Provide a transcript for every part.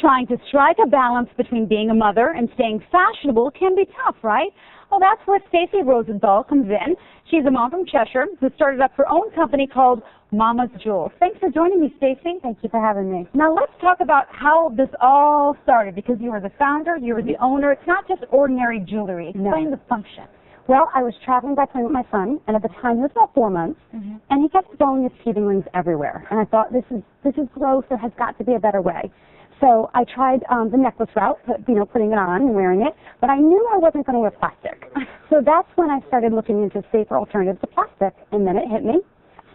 Trying to strike a balance between being a mother and staying fashionable can be tough, right? Well, that's where Stacey Rosenthal comes in. She's a mom from Cheshire who started up her own company called Momma's Jewels. Thanks for joining me, Stacey. Thank you for having me. Now let's talk about how this all started, because you were the founder, you were the owner. It's not just ordinary jewelry. Explain the function. Well, I was traveling by plane with my son, and at the time he was about 4 months, and he kept throwing his teething rings everywhere. And I thought, this is gross. There has got to be a better way. So I tried the necklace route, putting it on and wearing it, but I knew I wasn't going to wear plastic. So that's when I started looking into safer alternatives to plastic, and then it hit me.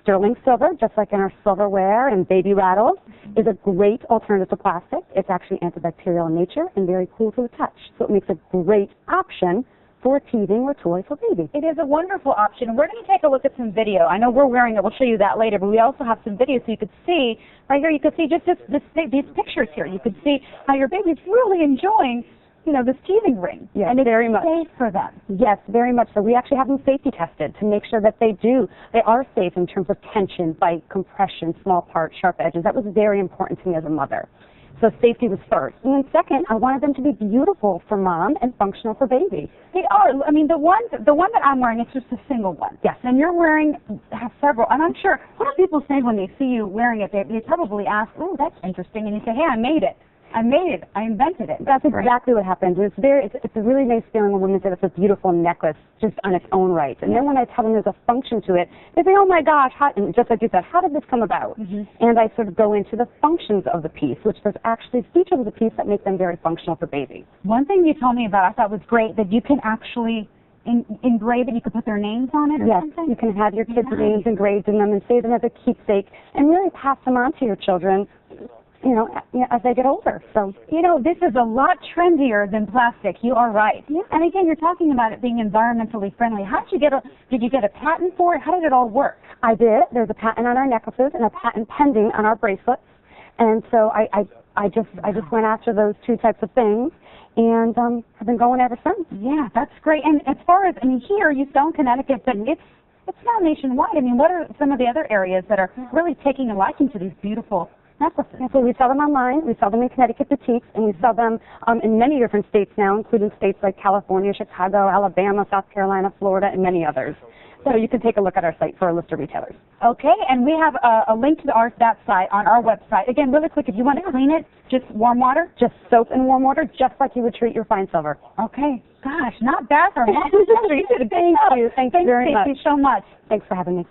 Sterling silver, just like in our silverware and baby rattles, is a great alternative to plastic. It's actually antibacterial in nature and very cool to the touch. So it makes a great option for teething or toy for baby. It is a wonderful option. We're going to take a look at some video. I know we're wearing it. We'll show you that later, but we also have some video so you could see, right here, you could see just these pictures here. You could see how your baby's really enjoying, this teething ring. Yes, and it's very much. safe for them. Yes, very much so. We actually have them safety tested to make sure that they are safe in terms of tension, bite, compression, small parts, sharp edges. That was very important to me as a mother. So safety was first. And then second, I wanted them to be beautiful for mom and functional for baby. They are. I mean, the one that I'm wearing, it's just a single one. Yes. And you're have several. And I'm sure, what do people say when they see you wearing it? They probably ask, oh, that's interesting. And you say, hey, I made it. I made it. I invented it. That's exactly what happens. It's a really nice feeling when women say that's a beautiful necklace just on its own right. And then when I tell them there's a function to it, they say, oh my gosh, and just like you said, how did this come about? And I sort of go into the functions of the piece, which there's actually features of the piece that make them very functional for babies. One thing you told me about I thought was great, that you can actually engrave it. You could put their names on it or something? Yes, you can have your kids' names engraved in them and save them as a keepsake and really pass them on to your children as they get older. So, this is a lot trendier than plastic. You are right. Yeah. And again, you're talking about it being environmentally friendly. Did you get a patent for it? How did it all work? I did. There's a patent on our necklaces and a patent pending on our bracelets. And so I just went after those two types of things and have been going ever since. Yeah, that's great. And as far as, here you sell in Connecticut, but it's now nationwide. I mean, what are some of the other areas that are really taking a liking to these beautiful necklaces? So we sell them online, we sell them in Connecticut boutiques, and we sell them in many different states now, including states like California, Chicago, Alabama, South Carolina, Florida, and many others. So you can take a look at our site for a list of retailers. Okay, and we have a link to that site on our website. Again, really quick, if you want to clean it, just warm water? Just soap and warm water, just like you would treat your fine silver. Okay. Gosh, not bad for a mom. You did a good job. Thank you very much. Thank you so much. Thanks for having me.